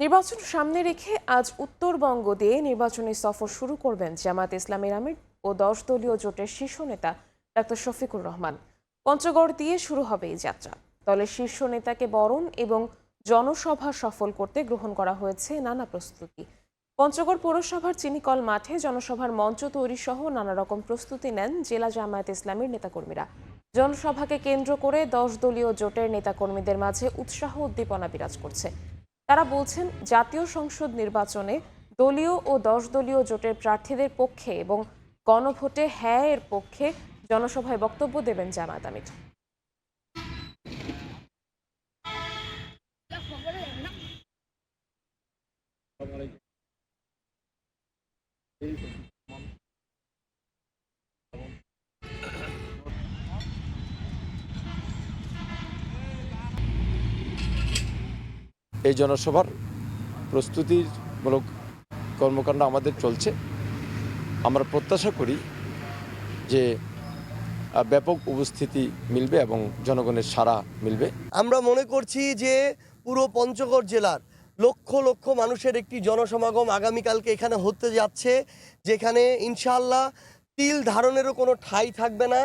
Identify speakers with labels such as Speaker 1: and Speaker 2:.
Speaker 1: নির্বাচন সামনে রেখে আজ উত্তরবঙ্গ দিয়ে নির্বাচনী সফর শুরু করবেন জামায়াতে ইসলামীর আমির ও ১০ দলীয় জোটের শীর্ষ নেতা ডাক্তার শফিকুর রহমান। পঞ্চগড় দিয়ে শুরু হবে এই যাত্রা। দলের শীর্ষ নেতাকে বরণ এবং জনসভা সফল করতে গ্রহণ করা হয়েছে নানা প্রস্তুতি। পঞ্চগড় পৌরসভার চিনিকল মাঠে জনসভার মঞ্চ তৈরি সহ নানা রকম প্রস্তুতি নেন জেলা জামায়াতে ইসলামীর নেতাকর্মীরা। জনসভাকে কেন্দ্র করে ১০ দলীয় জোটের নেতাকর্মীদের মাঝে উৎসাহ উদ্দীপনা বিরাজ করছে। তারা বলছেন, জাতীয় সংসদ নির্বাচনে দলীয় ও ১০ দলীয় জোটের প্রার্থীদের পক্ষে এবং গণভোটে হ্যাঁ এর পক্ষে জনসভায় বক্তব্য দেবেন জামায়াত আমির।
Speaker 2: এই জনসভার প্রস্তুতিমূলক কর্মকাণ্ড আমাদের চলছে। আমরা প্রত্যাশা করি যে ব্যাপক উপস্থিতি মিলবে এবং জনগণের সাড়া মিলবে।
Speaker 3: আমরা মনে করছি যে পুরো পঞ্চগড় জেলার লক্ষ লক্ষ মানুষের একটি জনসমাগম আগামীকালকে এখানে হতে যাচ্ছে, যেখানে ইনশাআল্লাহ তিল ধারণেরও কোনো ঠাঁই থাকবে না।